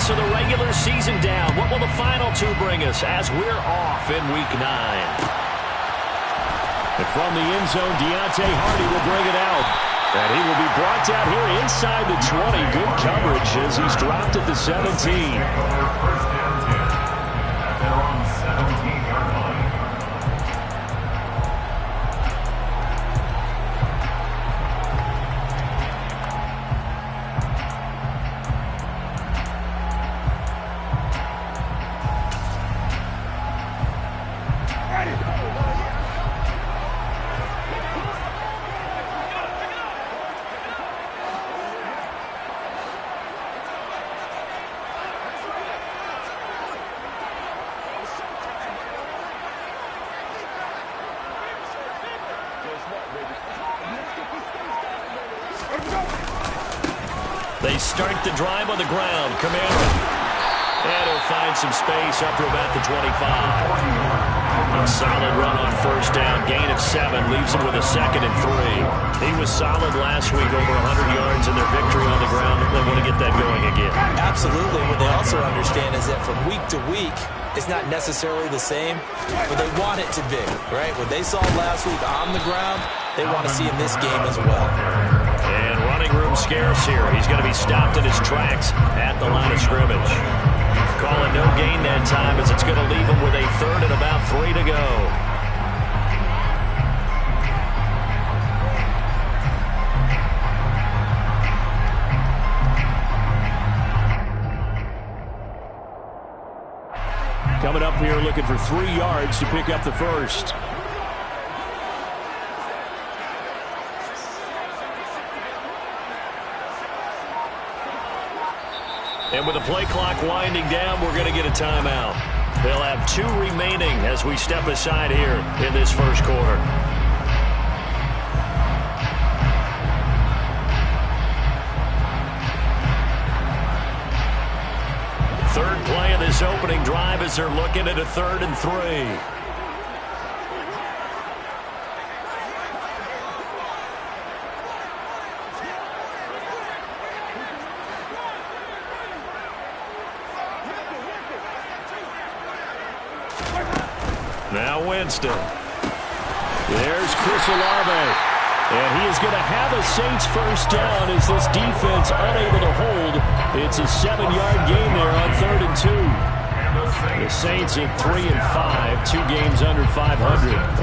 So the regular season down. What will the final two bring us as we're off in Week 9? And from the end zone, Deontay Hardy will bring it out. And he will be brought down here inside the 20. Good coverage as he's dropped at the 17. First and 10. They're on the 17-yard line. They start the drive on the ground. Kamara. And he'll find some space up to about the 25. A solid run on first down. Gain of 7. Leaves him with a 2nd and 3. He was solid last week, over 100 yards in their victory on the ground. They want to get that going again. Absolutely. What they also understand is that from week to week, it's not necessarily the same, but they want it to be, right? What they saw last week on the ground, they want to see in this game as well. And running room scarce here. He's going to be stopped in his tracks at the line of scrimmage. Calling no gain that time as it's going to leave him with a 3rd and about 3 to go. Coming up here looking for 3 yards to pick up the first. And with the play clock winding down, we're going to get a timeout. They'll have 2 remaining as we step aside here in this first quarter. Third play of this opening drive as they're looking at a 3rd and 3. Now Winston. There's Chris Olave. And he is going to have a Saints first down as this defense unable to hold. It's a 7-yard gain there on 3rd and 2. The Saints at 3 and 5, 2 games under 500.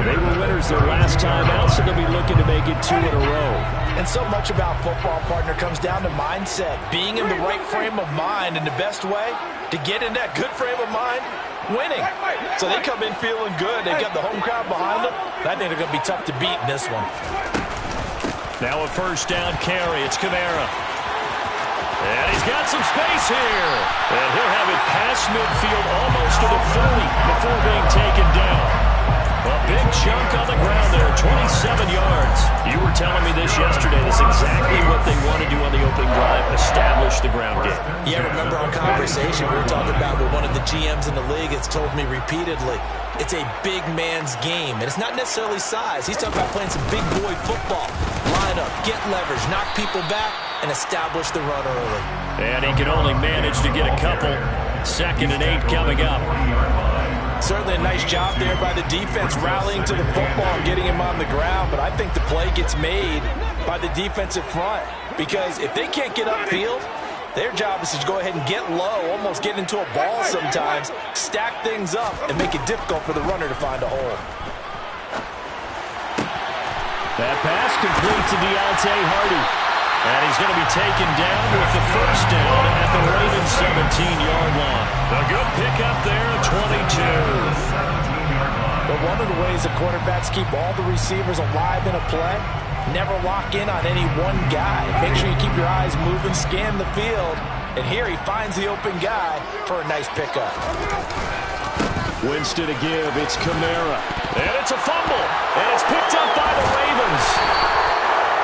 They were winners their last time out, so they'll be looking to make it 2 in a row. And so much about football, partner, comes down to mindset. Being in the right frame of mind, and the best way to get in that good frame of mind, winning. So they come in feeling good. They've got the home crowd behind them. I think they're going to be tough to beat in this one. Now a first down carry. It's Kamara. And he's got some space here. And he'll have it past midfield almost to the 30 before being taken down. A big chunk on the ground there, 27 yards. You were telling me this yesterday. That's exactly what they want to do on the opening drive, establish the ground game. Yeah, remember our conversation we were talking about with one of the GMs in the league has told me repeatedly, it's a big man's game. And it's not necessarily size. He's talking about playing some big boy football. Line up, get leverage, knock people back, and establish the run early. And he can only manage to get a couple. 2nd and 8 coming up. Certainly a nice job there by the defense rallying to the football and getting him on the ground, but I think the play gets made by the defensive front because if they can't get upfield, their job is to go ahead and get low, almost get into a ball sometimes, stack things up, and make it difficult for the runner to find a hole. That pass complete to Deontay Hardy. And he's going to be taken down with the first down at the Ravens 17-yard line. A good pickup there at 22. But one of the ways the quarterbacks keep all the receivers alive in a play, never lock in on any one guy. Make sure you keep your eyes moving, scan the field. And here he finds the open guy for a nice pickup. Winston to give. It's Kamara. And it's a fumble. And it's picked up by the Ravens.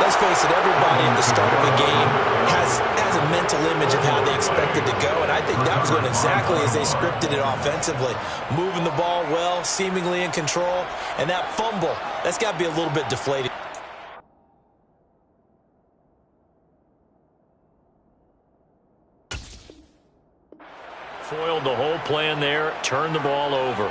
Let's face it, everybody at the start of a game has a mental image of how they expect it to go, and I think that was going exactly as they scripted it offensively. Moving the ball well, seemingly in control, and that fumble, that's got to be a little bit deflating. Foiled the whole plan there, turned the ball over.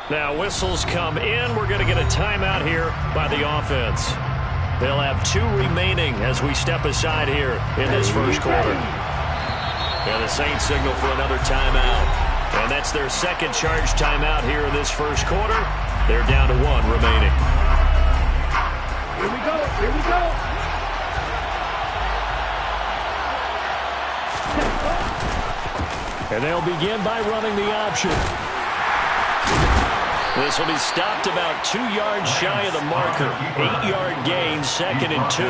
Now whistles come in. We're going to get a timeout here by the offense. They'll have 2 remaining as we step aside here in this first quarter. And the Saints signal for another timeout. And that's their second charge timeout here in this first quarter. They're down to 1 remaining. Here we go. Here we go. And they'll begin by running the option. This will be stopped about 2 yards shy of the marker. 8-yard gain, 2nd and 2.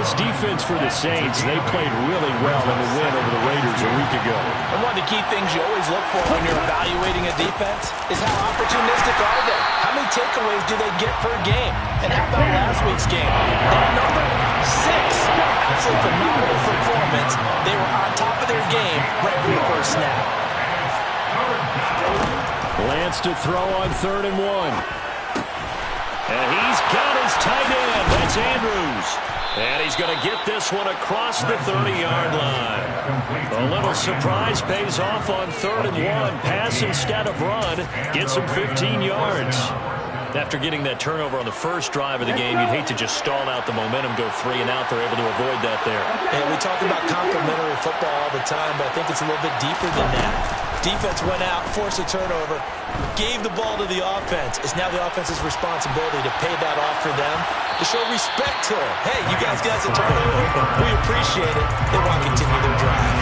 This defense for the Saints, they played really well in the win over the Raiders a week ago. And one of the key things you always look for when you're evaluating a defense is how opportunistic are they? How many takeaways do they get per game? And how about last week's game? That number, 6. Absolutely phenomenal performance. They were on top of their game right from the first snap. Lance to throw on 3rd and 1. And he's got his tight end. That's Andrews. And he's going to get this one across the 30-yard line. A little surprise pays off on 3rd and 1. Pass instead of run. Gets him 15 yards. After getting that turnover on the first drive of the game, you'd hate to just stall out the momentum, go 3 and out. They're able to avoid that there. And we talk about complementary football all the time, but I think it's a little bit deeper than that. Defense went out, forced a turnover, gave the ball to the offense. It's now the offense's responsibility to pay that off for them, to show respect to them. Hey, you guys got a turnover. We appreciate it. They want to continue their drive.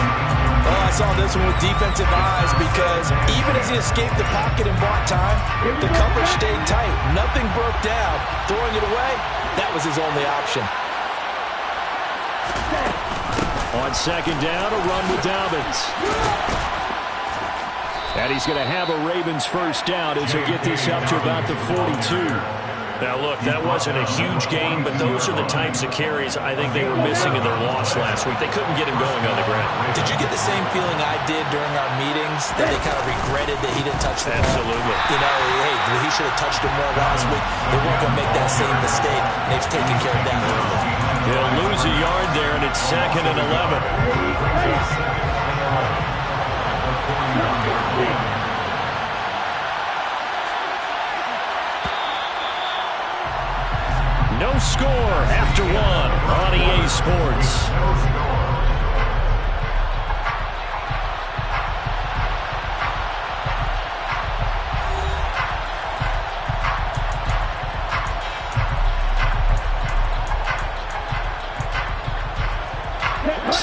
Oh, I saw this one with defensive eyes because even as he escaped the pocket and bought time, the coverage stayed tight. Nothing broke down. Throwing it away, that was his only option. On 2nd down, a run with Dobbins. And he's going to have a Ravens first down as they get this up to about the 42. Now, look, that wasn't a huge gain, but those are the types of carries I think they were missing in their loss last week. They couldn't get him going on the ground. Did you get the same feeling I did during our meetings, that they kind of regretted that he didn't touch the ball? Absolutely. You know, hey, he should have touched him more last week. They weren't going to make that same mistake, and they've taken care of that early. They'll lose a yard there, and it's 2nd and 11. No score after 1 on EA Sports.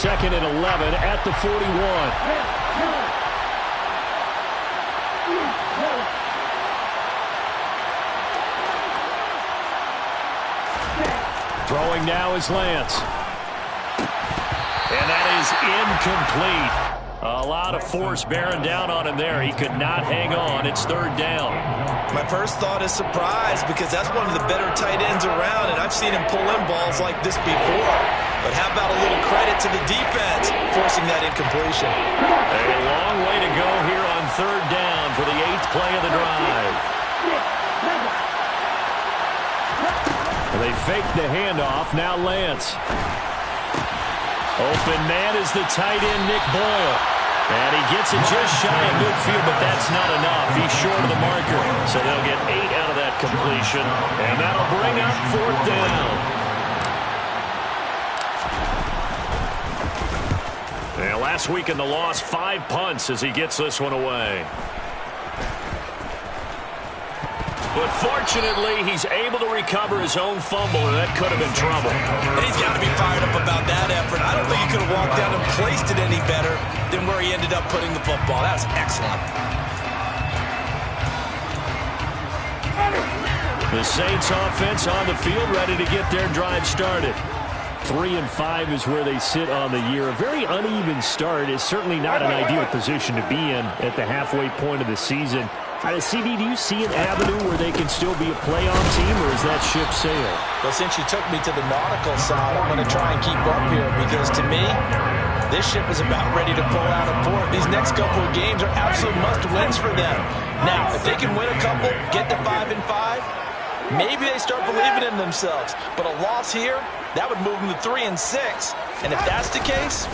Second and 11 at the 41. Throwing now is Lance. And that is incomplete. A lot of force bearing down on him there. He could not hang on. It's 3rd down. My first thought is surprise because that's one of the better tight ends around, and I've seen him pull in balls like this before. But how about a little credit to the defense forcing that incompletion? A long way to go here on 3rd down for the 8th play of the drive. They fake the handoff. Now Lance. Open man is the tight end, Nick Boyle. And he gets it just shy of midfield, but that's not enough. He's short of the marker. So they'll get 8 out of that completion. And that'll bring up 4th down. And last week in the loss, 5 punts as he gets this one away. But fortunately, he's able to recover his own fumble, and that could have been trouble. And he's got to be fired up about that effort. I don't think he could have walked down and placed it any better than where he ended up putting the football. That was excellent. The Saints offense on the field, ready to get their drive started. 3 and 5 is where they sit on the year. A very uneven start is certainly not an ideal position to be in at the halfway point of the season. CD, do you see an avenue where they can still be a playoff team, or is that ship sailed? Well, since you took me to the nautical side, I'm going to try and keep up here because, to me, this ship is about ready to pull out of port. These next couple of games are absolute must-wins for them. Now, if they can win a couple, get to 5 and 5, maybe they start believing in themselves. But a loss here, that would move them to 3-6. And if that's the case,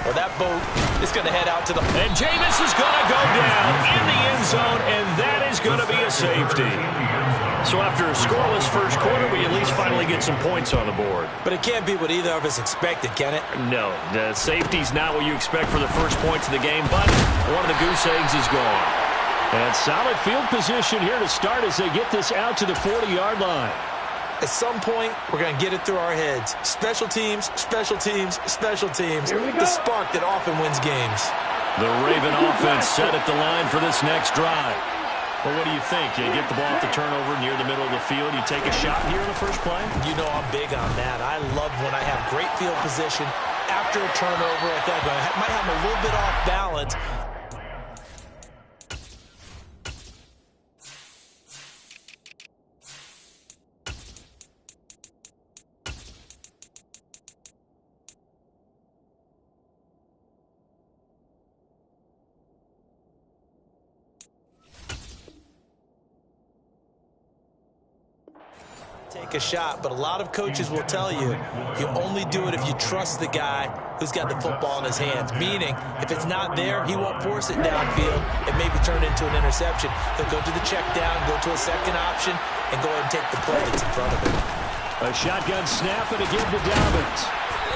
well, that boat is going to head out to the... And Jameis is going to go down in the end zone, and that is going to be a safety. So after a scoreless first quarter, we at least finally get some points on the board. But it can't be what either of us expected, can it? No, the safety's not what you expect for the first points of the game, but one of the goose eggs is gone. And solid field position here to start as they get this out to the 40-yard line. At some point, we're going to get it through our heads. Special teams, special teams, special teams. The spark that often wins games. The Raven offense set at the line for this next drive. Well, what do you think? You get the ball off the turnover near the middle of the field. You take a shot here in the first play? You know I'm big on that. I love when I have great field position after a turnover. I think I might have a little bit off balance. Take a shot, but a lot of coaches will tell you, you only do it if you trust the guy who's got the football in his hands. Meaning, if it's not there, he won't force it downfield and maybe turn it into an interception. He'll go to the check down, go to a second option, and go ahead and take the play that's in front of him. A shotgun snap and again to Dobbins.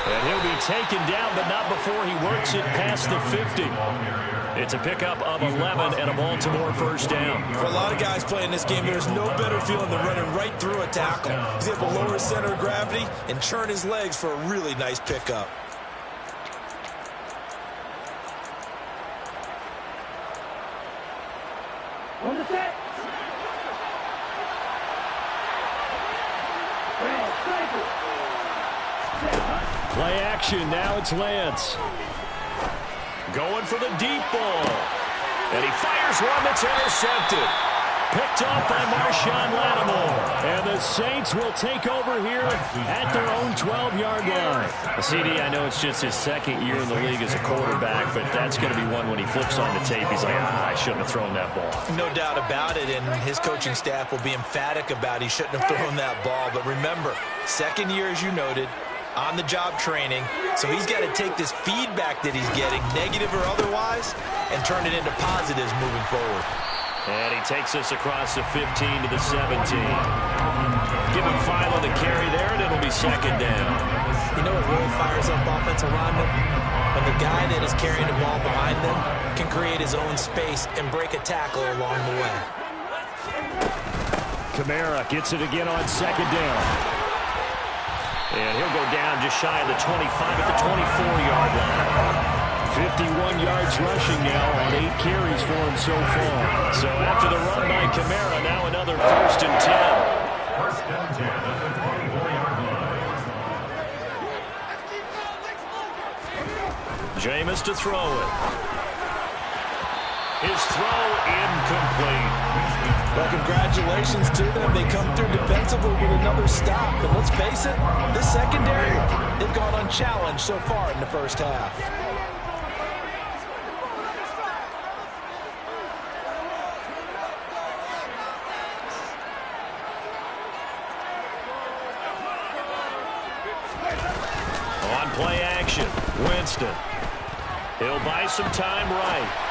And he'll be taken down, but not before he works it past the 50. It's a pickup of 11 and a Baltimore first down. For a lot of guys playing this game, there's no better feeling than running right through a tackle. He's able to lower his center of gravity and turn his legs for a really nice pickup. On the set. Play action, now it's Lance. Going for the deep ball. And he fires one that's intercepted. Picked off by Marshawn Lattimore. And the Saints will take over here at their own 12-yard line. CD, I know it's just his second year in the league as a quarterback, but that's going to be one when he flips on the tape. He's like, I shouldn't have thrown that ball. No doubt about it, and his coaching staff will be emphatic about he shouldn't have thrown that ball. But remember, second year, as you noted, on-the-job training, so he's got to take this feedback that he's getting, negative or otherwise, and turn it into positives moving forward. And he takes us across the 15 to the 17. Give him 5 on the carry there, and it'll be second down. You know what really fires up offensive linemen? When the guy that is carrying the ball behind them can create his own space and break a tackle along the way. Kamara gets it again on second down. And he'll go down just shy of the 25 at the 24-yard line. 51 yards rushing now on 8 carries for him so far. So after the run by Kamara, now another 1st and 10. 1st and 10 at the 24-yard line. Jameis to throw it. His throw incomplete. Well, congratulations to them. They come through defensively with another stop. And let's face it, this secondary, they've gone unchallenged so far in the first half. On play action, Winston. He'll buy some time right.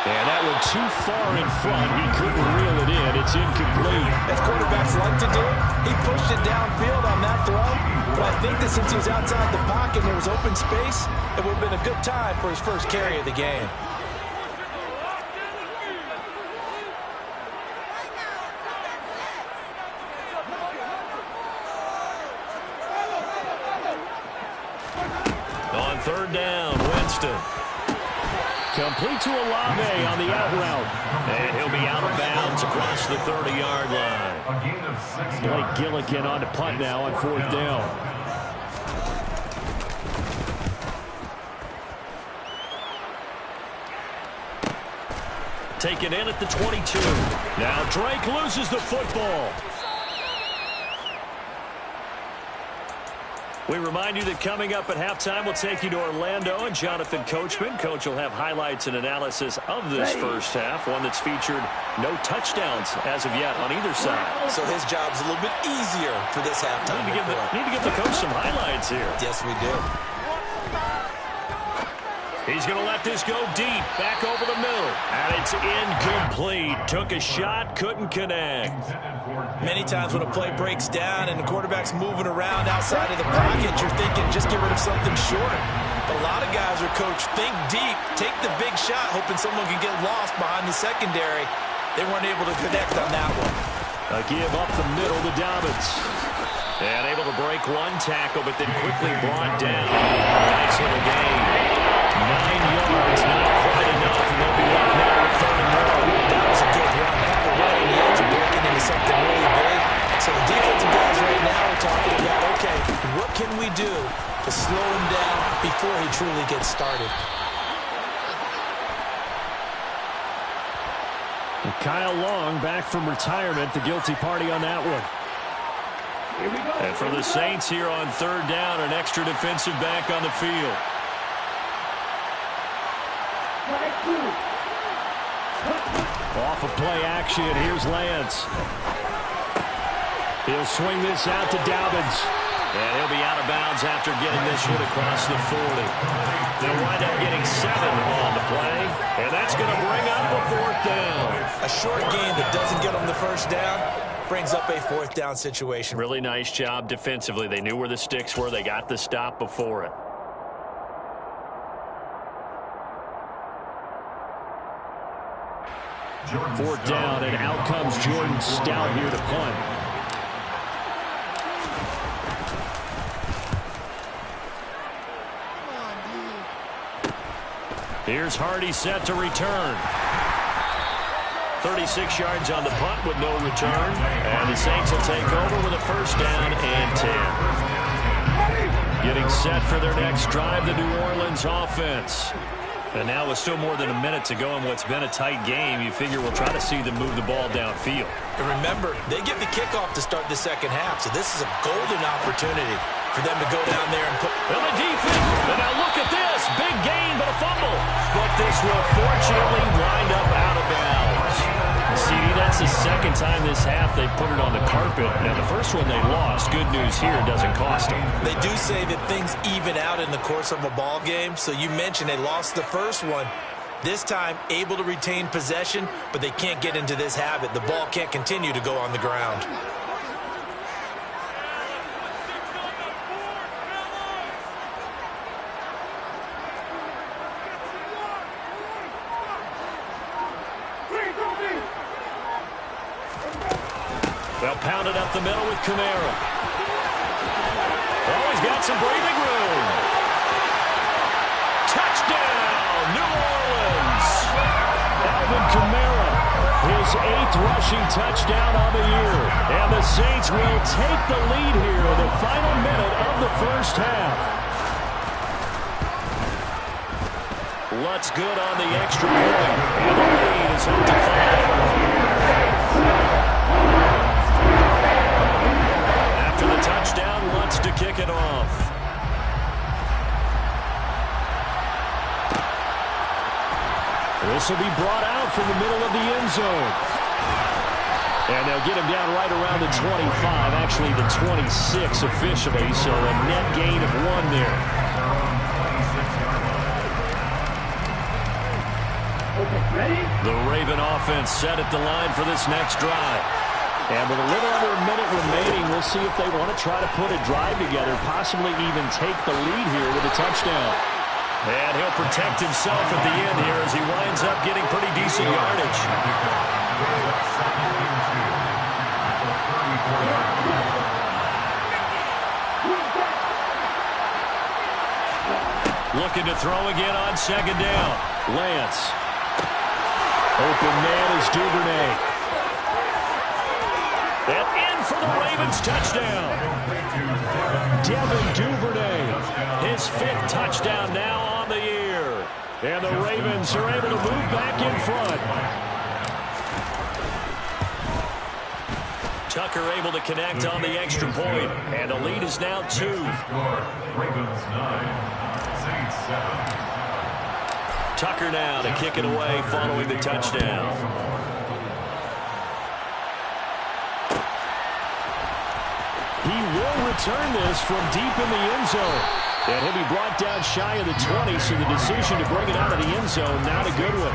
And that one too far in front. He couldn't reel it in. It's incomplete. As quarterbacks like to do, he pushed it downfield on that throw. But I think that since he was outside the pocket and there was open space, it would have been a good time for his first carry of the game. On 3rd down, Winston. Complete to Olave on the out route. And he'll be out of bounds across the 30-yard line. A gain of 6 Blake yards. Gillikin on to punt now on 4th down. Taken in at the 22. Now Drake loses the football. We remind you that coming up at halftime, we'll take you to Orlando and Jonathan Coachman. Coach will have highlights and analysis of this first half, one that's featured no touchdowns as of yet on either side. So his job's a little bit easier for this halftime. Need to give the coach some highlights here. Yes, we do. He's going to let this go deep, back over the middle. And it's incomplete. Took a shot, couldn't connect. Many times when a play breaks down and the quarterback's moving around outside of the pocket, you're thinking just get rid of something short. But a lot of guys are coached, think deep, take the big shot, hoping someone can get lost behind the secondary. They weren't able to connect on that one. A give up the middle to Dobbins. And able to break one tackle, but then quickly brought down. Nice little gain. 9 yards, not quite enough, and they'll be left now with 3rd and more. That was a good run. Probably right on the edge of breaking into something really big. So the defensive guys right now are talking about, okay, what can we do to slow him down before he truly gets started? And Kyle Long back from retirement, the guilty party on that one. And for the Saints here on 3rd down, an extra defensive back on the field. Off of play action, here's Lance. He'll swing this out to Dobbins. And he'll be out of bounds after getting this one across the 40. They'll wind up getting 7 on the play. And that's going to bring up a 4th down. A short gain that doesn't get them the 1st down brings up a 4th down situation. Really nice job defensively. They knew where the sticks were. They got the stop before it. Fourth down, and out comes Jordan Stout here to punt. Here's Hardy set to return. 36 yards on the punt with no return. And the Saints will take over with a 1st down and 10. Getting set for their next drive, the New Orleans offense. And now with still more than a minute to go in what's been a tight game, you figure we'll try to see them move the ball downfield. And remember, they get the kickoff to start the 2nd half, so this is a golden opportunity for them to go down there and put... And the defense, and now look at this, big gain, but a fumble. But this will fortunately wind up out of bounds. CD, that's the 2nd time this half they've put it on the carpet. Now, the first one they lost. Good news here, it doesn't cost them. They do say that things even out in the course of a ball game. So you mentioned they lost the first one. This time, able to retain possession, but they can't get into this habit. The ball can't continue to go on the ground. They'll pound it up the middle with Kamara. Oh, he's got some breathing room. Touchdown, New Orleans. Alvin Kamara, his 8th rushing touchdown on the year. And the Saints will take the lead here in the final minute of the 1st half. Lutz good on the extra point. And the lead is up to 5. After the touchdown, Lutz to kick it off. This will be brought out from the middle of the end zone. And they'll get him down right around the 25, actually the 26 officially, so a net gain of 1 there. The Raven offense set at the line for this next drive. And with a little under a minute remaining, we'll see if they want to try to put a drive together, possibly even take the lead here with a touchdown. And he'll protect himself at the end here as he winds up getting pretty decent yardage. Looking to throw again on 2nd down. Lance. Open man is Duvernay. And in for the Ravens touchdown. Devin Duvernay, his 5th touchdown now on the year. And the Ravens are able to move back in front. Tucker able to connect on the extra point, and the lead is now 2. Ravens 9, Saints 7. Tucker now to kick it away following the touchdown. He will return this from deep in the end zone. And he'll be brought down shy of the 20, so the decision to bring it out of the end zone, not a good one.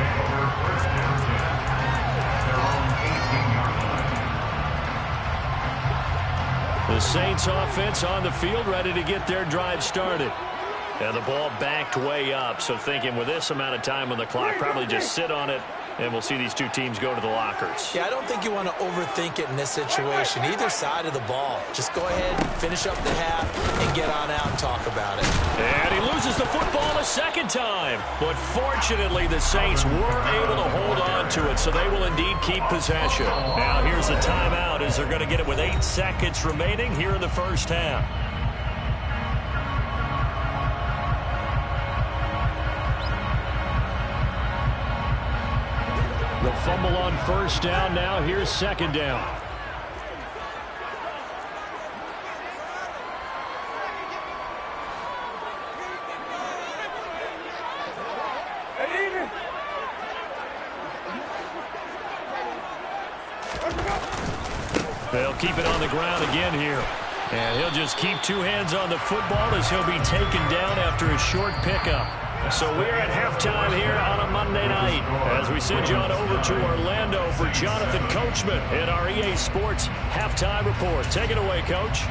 The Saints offense on the field, ready to get their drive started. And the ball backed way up, so thinking with this amount of time on the clock, probably just sit on it, and we'll see these two teams go to the lockers. Yeah, I don't think you want to overthink it in this situation. Either side of the ball. Just go ahead, finish up the half, and get on out and talk about it. And he loses the football a second time. But fortunately, the Saints were able to hold on to it, so they will indeed keep possession. Now here's the timeout as they're going to get it with 8 seconds remaining here in the first half. The fumble on first down. Now here's second down. They'll keep it on the ground again here. And he'll just keep 2 hands on the football as he'll be taken down after a short pickup. So we're at halftime here on a Monday night as we send you on over to Orlando for Jonathan Coachman in our EA Sports Halftime Report. Take it away, Coach.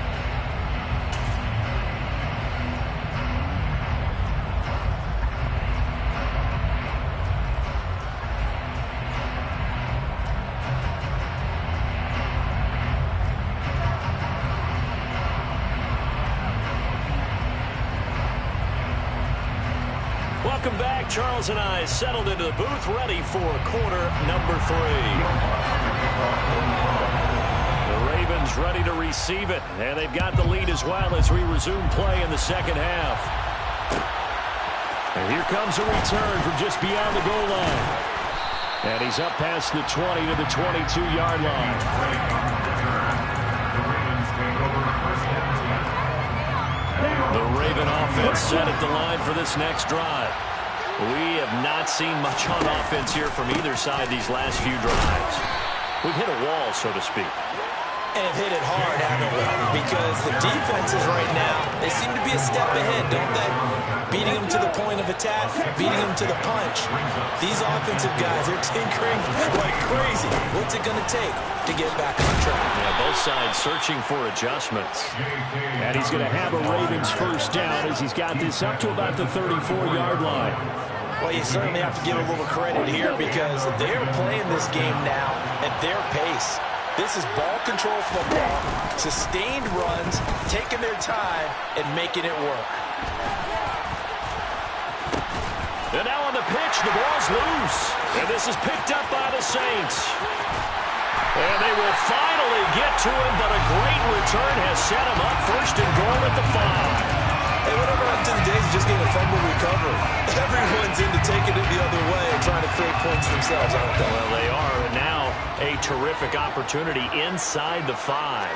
Welcome back. Charles and I settled into the booth, ready for quarter number 3. The Ravens ready to receive it, and they've got the lead as well as we resume play in the second half. And here comes a return from just beyond the goal line. And he's up past the 20 to the 22-yard line. The Raven offense set at the line for this next drive. We have not seen much on offense here from either side these last few drives. We've hit a wall, so to speak. And have hit it hard, haven't we? Because the defenses right now, they seem to be a step ahead, don't they? Beating them to the point of attack, beating them to the punch. These offensive guys are tinkering like crazy. What's it going to take to get back on track? Yeah, both sides searching for adjustments. And he's going to have a Ravens first down as he's got this up to about the 34-yard line. Well, you certainly have to give a little credit here because they're playing this game now at their pace. This is ball control football, sustained runs, taking their time, and making it work. And now on the pitch, the ball's loose. And this is picked up by the Saints. And they will finally get to him, but a great return has set him up first and goal at the 5. Hey, whatever happened to the days of just getting a fumble recovery? Everyone's into taking it the other way and trying to create points themselves, aren't they? Well, they are. And now a terrific opportunity inside the 5.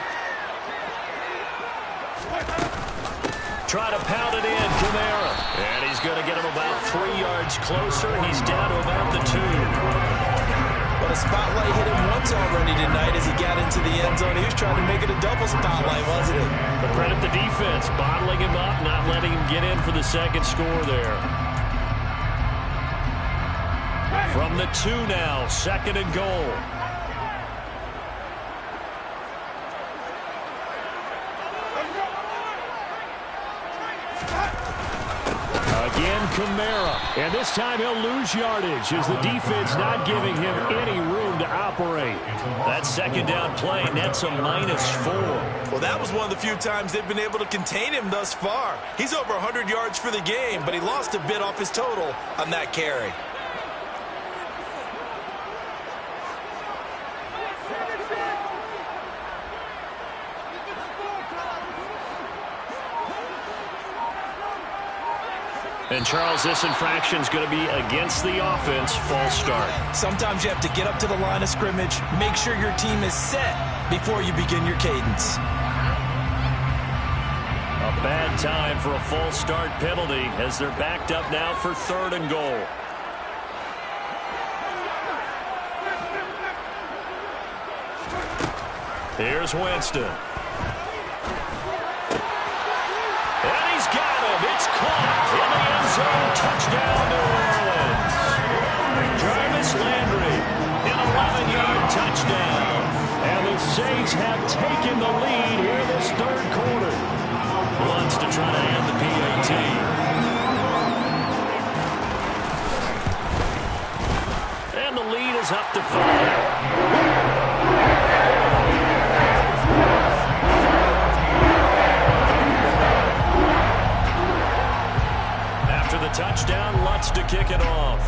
Try to pound it in, Kamara. And he's going to get him about 3 yards closer. He's down to about the 2. But a spotlight hit him once already tonight as he got into the end zone. He was trying to make it a double spotlight, wasn't he? But credit the defense, bottling him up, not letting him get in for the second score there. From the 2 now, second and goal. Again, Kamara. And this time he'll lose yardage as the defense not giving him any room to operate. That second down play nets a -4. Well, that was one of the few times they've been able to contain him thus far. He's over 100 yards for the game, but he lost a bit off his total on that carry. And, Charles, this infraction is going to be against the offense, false start. Sometimes you have to get up to the line of scrimmage, make sure your team is set before you begin your cadence. A bad time for a false start penalty as they're backed up now for 3rd and goal. Here's Winston. And he's got him. It's caught in the end zone. Touchdown, New Orleans. Jarvis Landry, an 11-yard touchdown. And the Saints have taken the lead here this 3rd quarter. Wants to try to end the PAT. And the lead is up to 5. Touchdown, Lutz to kick it off.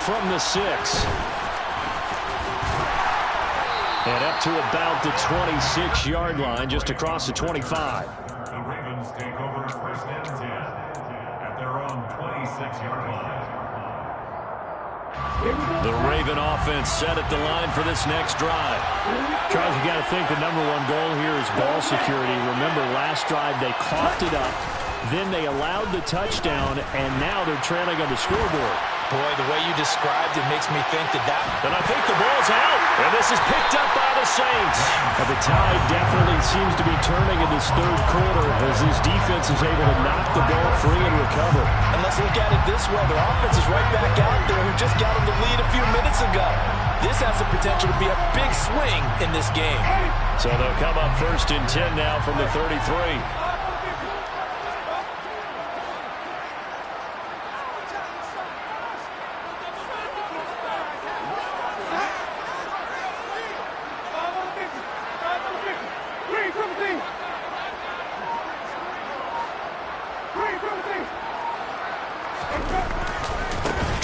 From the 6. And up to about the 26-yard line, just across the 25. The Ravens take over 1st and 10 at their own 26-yard line. The Raven offense set at the line for this next drive. Charles, you got to think the #1 goal here is ball security. Remember, last drive they coughed it up, then they allowed the touchdown, and now they're trailing on the scoreboard. Boy, the way you described it makes me think that. And I think the ball's out, and this is picked up by the Saints. And the tide definitely seems to be turning in this 3rd quarter as this defense is able to knock the ball free and recover. And let's look at it this way. Their offense is right back out there who just got them the lead a few minutes ago. This has the potential to be a big swing in this game. So they'll come up 1st and 10 now from the 33.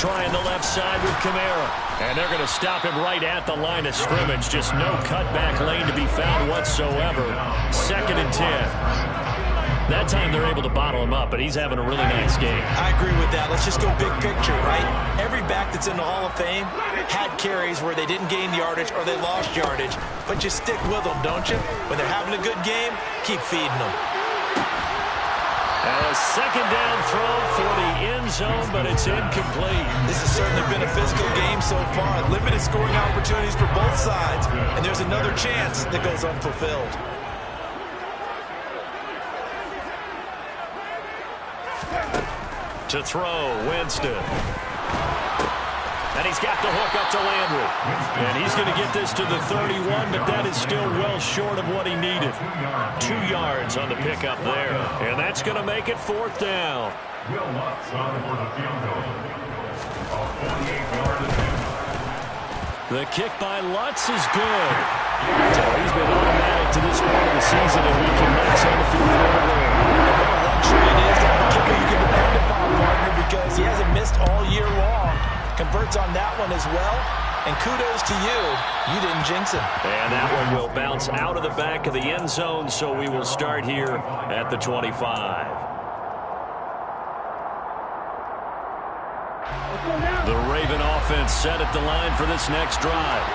Trying the left side with Kamara. And they're going to stop him right at the line of scrimmage. Just no cutback lane to be found whatsoever. 2nd and 10. That time they're able to bottle him up, but he's having a really nice game. I agree with that. Let's just go big picture, right? Every back that's in the Hall of Fame had carries where they didn't gain yardage or they lost yardage. But you stick with them, don't you? When they're having a good game, keep feeding them. And a 2nd down throw for the end zone, but it's incomplete. This has certainly been a physical game so far. Limited scoring opportunities for both sides. And there's another chance that goes unfulfilled. To throw, Winston. And he's got the hook up to Landry. And he's going to get this to the 31, but that is still well short of what he needed. 2 yards on the pickup there. And that's going to make it 4th down. Will Lutz on for the field goal. A 48-yard attempt. The kick by Lutz is good. So he's been automatic to this point of the season, and we can Lutz on the field goal there. What a luxury it is to have a kicker you can depend upon, partner, because he hasn't missed all year long. Converts on that one as well. And kudos to you. You didn't jinx him. And that one will bounce out of the back of the end zone, so we will start here at the 25. The Raven offense set at the line for this next drive.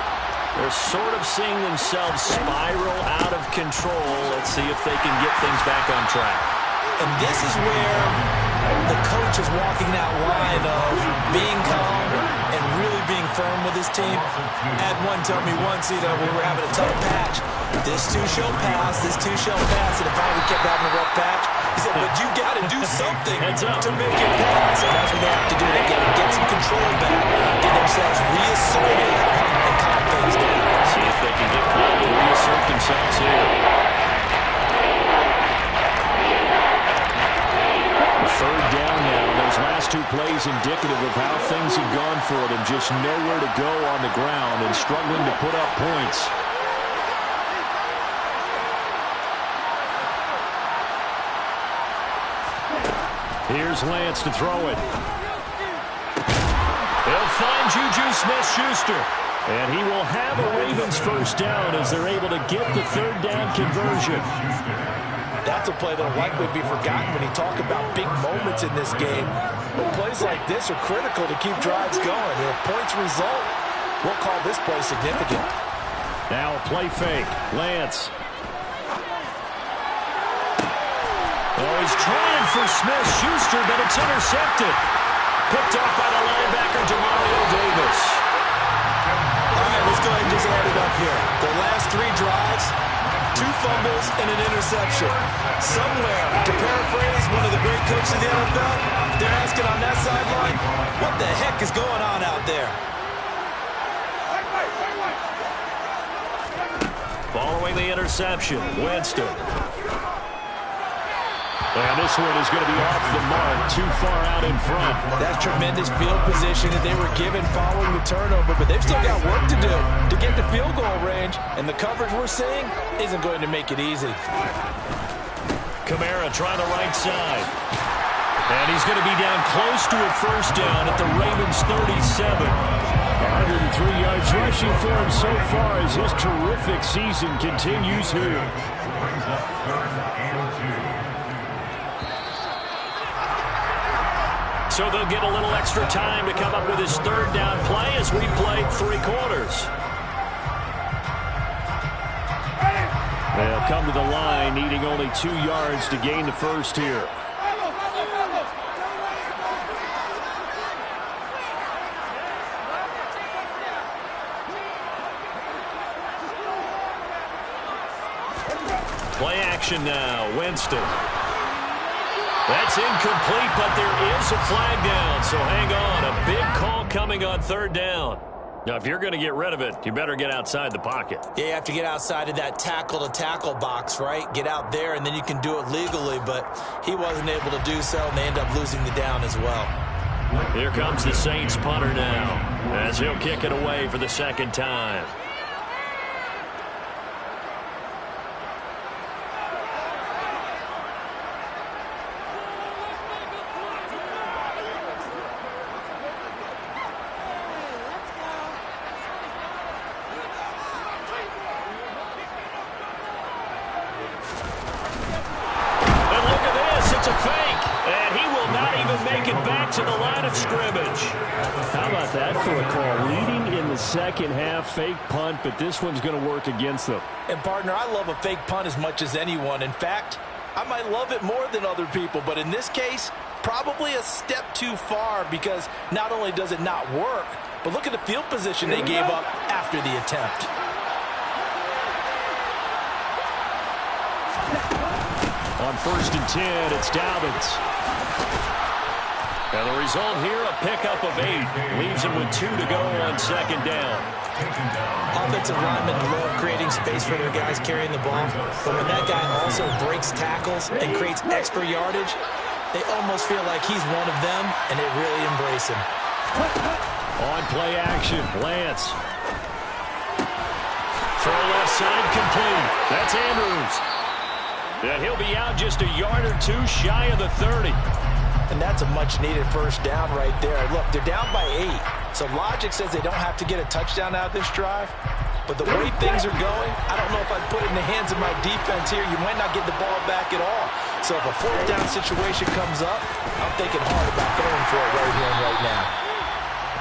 They're sort of seeing themselves spiral out of control. Let's see if they can get things back on track. And this is where the coach is walking that line of being calm and really being firm with his team. Had one tell me once, we were having a tough patch. This too shall pass, this too shall pass. And if we kept having a rough patch, he said, but you got to do something to make it pass. And that's what they have to do. They got to get some control back, get themselves reasserted, and calm things down. See if they can get calm and reassert themselves here. 3rd down now. Those last 2 plays indicative of how things have gone for them. Just nowhere to go on the ground and struggling to put up points. Here's Lance to throw it. They'll find Juju Smith-Schuster. And he will have a Ravens 1st down as they're able to get the 3rd down conversion. That's mental play that will likely be forgotten when you talk about big moments in this game. But plays like this are critical to keep drives going. If points result, we'll call this play significant. Now a play fake. Lance. Oh, he's trying for Smith-Schuster, but it's intercepted. Picked off by the linebacker, Demario Davis. All right, let's go ahead and just add it up here. The last 3 drives, 2 fumbles and an interception. Somewhere, to paraphrase one of the great coaches of the NFL, they're asking on that sideline, what the heck is going on out there? Following the interception, Winston. And this one is going to be off the mark, too far out in front. That's tremendous field position that they were given following the turnover, but they've still got work to do to get to field goal range, and the coverage we're seeing isn't going to make it easy. Kamara trying the right side. And he's going to be down close to a first down at the Ravens' 37. 103 yards rushing for him so far as his terrific season continues here. So they'll get a little extra time to come up with his 3rd down play as we played 3 quarters. They'll come to the line needing only 2 yards to gain the first here. Play action now, Winston. That's incomplete, but there is a flag down, so hang on. A big call coming on 3rd down. Now, if you're going to get rid of it, you better get outside the pocket. Yeah, you have to get outside of that tackle-to-tackle box, right? Get out there, and then you can do it legally, but he wasn't able to do so, and they end up losing the down as well. Here comes the Saints punter now, as he'll kick it away for the 2nd time. To the line of scrimmage. How about that for a call? Leading in the 2nd half, fake punt, but this one's going to work against them. And, partner, I love a fake punt as much as anyone. In fact, I might love it more than other people, but in this case, probably a step too far because not only does it not work, but look at the field position they gave up after the attempt. On 1st and 10, it's Dobbins. And the result here, a pickup of 8. Leaves him with 2 to go on 2nd down. Offensive linemen love creating space for their guys carrying the ball. But when that guy also breaks tackles and creates extra yardage, they almost feel like he's one of them, and they really embrace him. On play action, Lance. Throw left side complete. That's Andrews. And he'll be out just a yard or 2 shy of the 30. And that's a much-needed first down right there. Look, they're down by 8. So logic says they don't have to get a touchdown out of this drive. But the way things are going, I don't know if I'd put it in the hands of my defense here. You might not get the ball back at all. So if a 4th down situation comes up, I'm thinking hard about going for it right here and right now.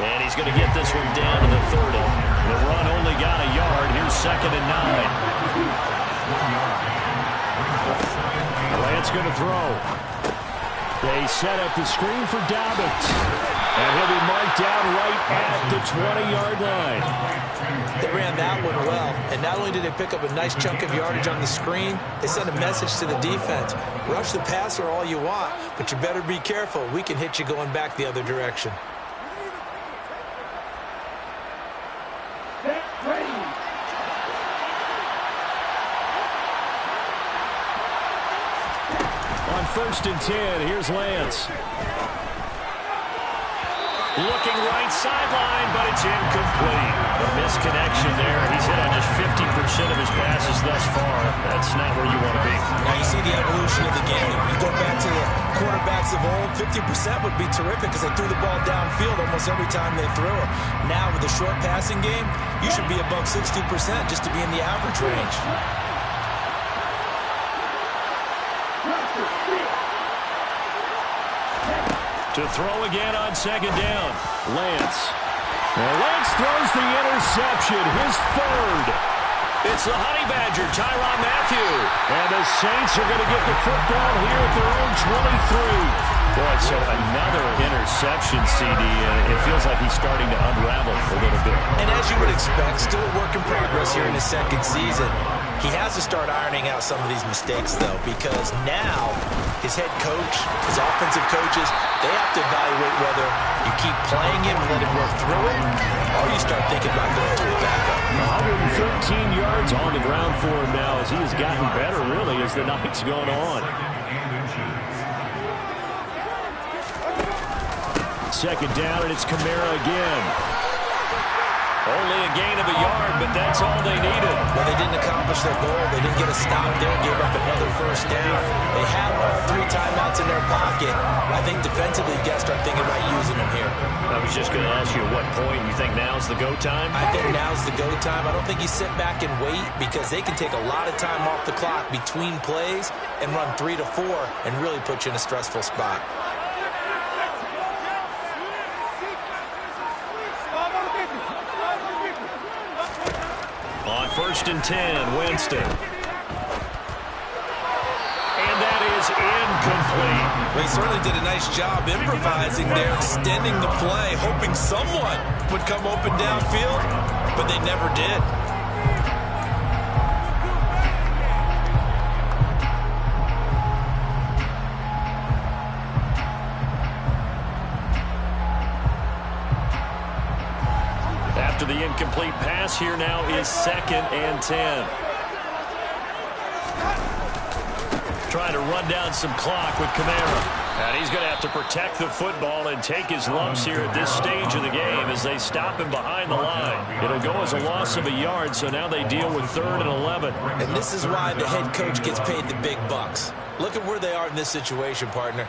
And he's going to get this one down to the 30. The run only got a yard. Here's 2nd and 9. Lance going to throw. They set up the screen for Dobbins. And he'll be marked down right at the 20-yard line. They ran that one well. And not only did they pick up a nice chunk of yardage on the screen, they sent a message to the defense. Rush the passer all you want, but you better be careful. We can hit you going back the other direction. On 1st and 10, here's Lance. Looking right sideline, but it's incomplete. A misconnection there. He's hit on just 50% of his passes thus far. That's not where you want to be. Now you see the evolution of the game. You go back to the quarterbacks of old, 50% would be terrific because they threw the ball downfield almost every time they threw it. Now with the short passing game, you should be above 60% just to be in the average range. To throw again on second down. Lance. Well, Lance throws the interception, his third. It's the Honey Badger, Tyrann Mathieu. And the Saints are going to get the football here at their own 23. Boy, so another interception, CD, and it feels like he's starting to unravel a little bit. And as you would expect, still a work in progress here in his second season. He has to start ironing out some of these mistakes, though, because now his head coach, his offensive coaches, they have to evaluate whether you keep playing him and let him work through it, or you start thinking about going to a backup. 113 yards on the ground for him now as he has gotten better, really, as the night's gone on. Second down, and it's Kamara again. Only a gain of a yard, but that's all they needed. Well, they didn't accomplish their goal. They didn't get a stop there, gave up another first down. They have all 3 timeouts in their pocket. I think defensively, you got to start thinking about using them here. I was just going to ask you at what point you think now's the go time? I think now's the go time. I don't think you sit back and wait because they can take a lot of time off the clock between plays and run 3 to 4 and really put you in a stressful spot. On 1st and 10, Winston. And that is incomplete. Well, he certainly did a nice job improvising there, extending the play, hoping someone would come open downfield, but they never did. After the incomplete pass, here now is 2nd and 10. Trying to run down some clock with Kamara. And he's going to have to protect the football and take his lumps here at this stage of the game as they stop him behind the line. It'll go as a loss of a yard, so now they deal with 3rd and 11. And this is why the head coach gets paid the big bucks. Look at where they are in this situation, partner.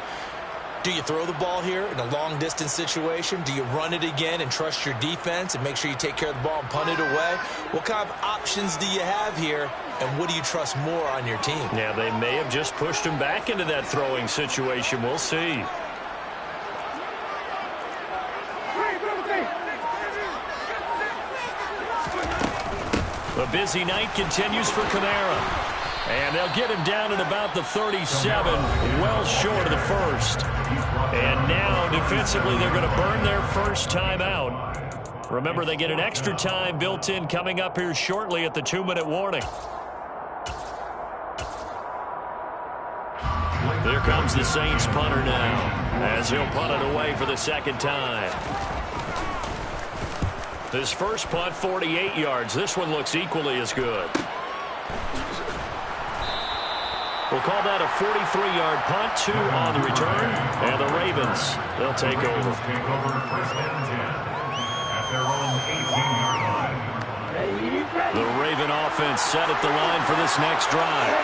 Do you throw the ball here in a long-distance situation? Do you run it again and trust your defense and make sure you take care of the ball and punt it away? What kind of options do you have here, and what do you trust more on your team? Yeah, they may have just pushed him back into that throwing situation. We'll see. A busy night continues for Kamara. And they'll get him down at about the 37, well short of the first. And now, defensively, they're going to burn their first time out. Remember, they get an extra time built in coming up here shortly at the 2-minute warning. Here comes the Saints punter now, as he'll punt it away for the second time. His first punt, 48 yards. This one looks equally as good. We'll call that a 43-yard punt, 2 on the return. And the Ravens, they'll take over. Take over 1st and 10 at their own 18-yard line. The Raven offense set at the line for this next drive.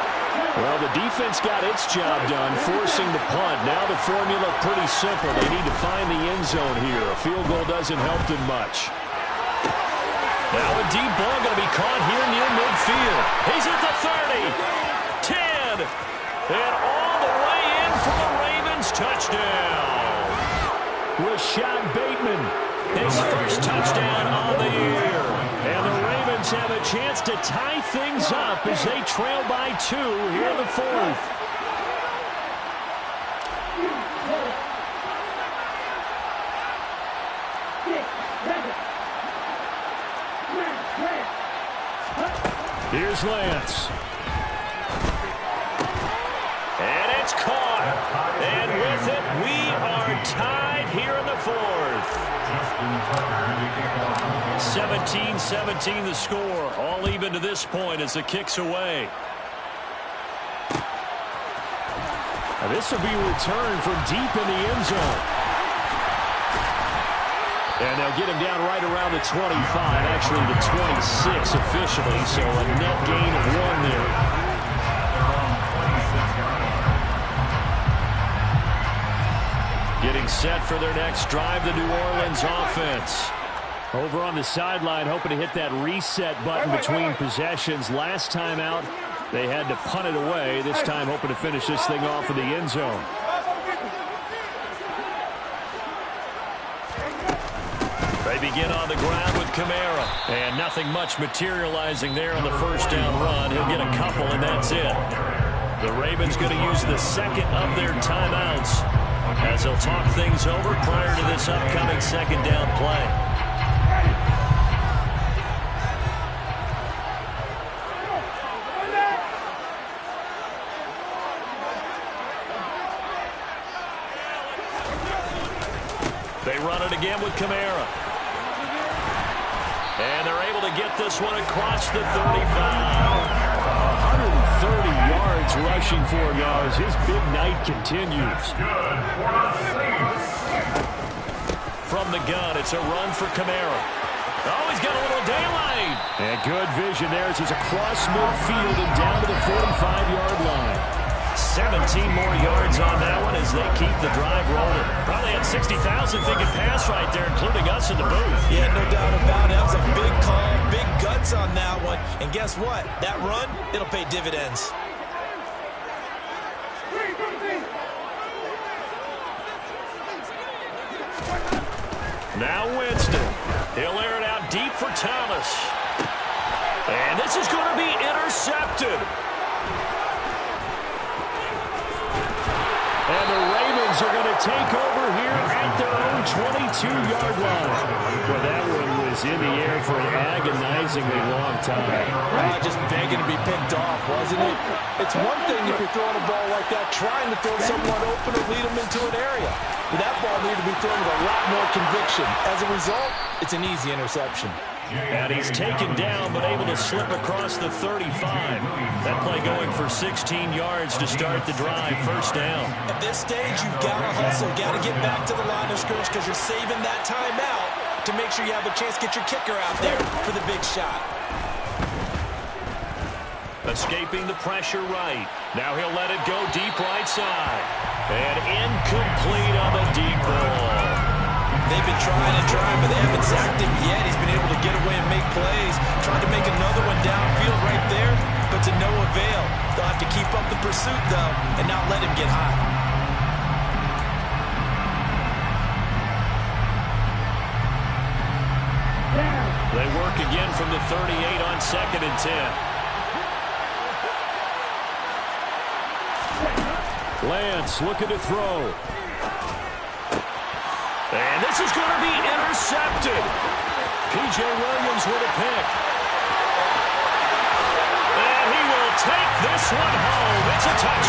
Well, the defense got its job done, forcing the punt. Now the formula pretty simple. They need to find the end zone here. A field goal doesn't help them much. Now a deep ball going to be caught here near midfield. He's at the 30. 10, and all the way in for the Ravens. Touchdown. Rashad Bateman, his first touchdown on the year. And the Ravens have a chance to tie things up as they trail by 2 here in the 4th. Here's Lance. And it's caught. And with it, we are tied here in the 4th. 17-17 the score. All even to this point as the kick's away. Now this will be returned from deep in the end zone. And they'll get him down right around the 25, actually the 26 officially, so a net gain of 1 there. Getting set for their next drive, the New Orleans offense. Over on the sideline, hoping to hit that reset button between possessions. Last time out, They had to punt it away, this time hoping to finish this thing off in the end zone. They begin on the ground with Kamara. And nothing much materializing there on the first down run. He'll get a couple, and that's it. The Ravens going to use the second of their timeouts as they'll talk things over prior to this upcoming second down play. They run it again with Kamara. And they're able to get this one across the 35. 130 yards rushing for him, as his big night continues. From the gun, it's a run for Kamara. Oh, he's got a little daylight. And good vision there as he's across midfield and down to the 45-yard line. 17 more yards on that one as they keep the drive rolling. Probably had 60,000 thinking pass right there, including us in the booth. Yeah, no doubt about it. That was a big call, big guts on that one. And guess what? That run, it'll pay dividends. Now Winston. He'll air it out deep for Thomas. And this is going to be intercepted. And the Ravens are going to take over here at their own 22-yard line. Well, that one was in the air for an agonizingly long time. Just begging to be picked off, wasn't it? It's one thing if you're throwing a ball like that, trying to throw someone open or lead them into an area. But that ball needed to be thrown with a lot more conviction. As a result, it's an easy interception. And he's taken down, but able to slip across the 35. That play going for 16 yards to start the drive. First down. At this stage, you've got to hustle. Got to get back to the line of scrimmage because you're saving that timeout to make sure you have a chance to get your kicker out there for the big shot. Escaping the pressure right. Now he'll let it go deep right side. And incomplete on the deep ball. They've been trying and trying, but they haven't sacked him yet. He's been able to get away and make plays. Tried to make another one downfield right there, but to no avail. They'll have to keep up the pursuit, though, and not let him get hot. They work again from the 38 on 2nd and 10. Lance looking to throw. And this is going to be intercepted. P.J. Williams with a pick. And he will take this one home. It's a touchdown.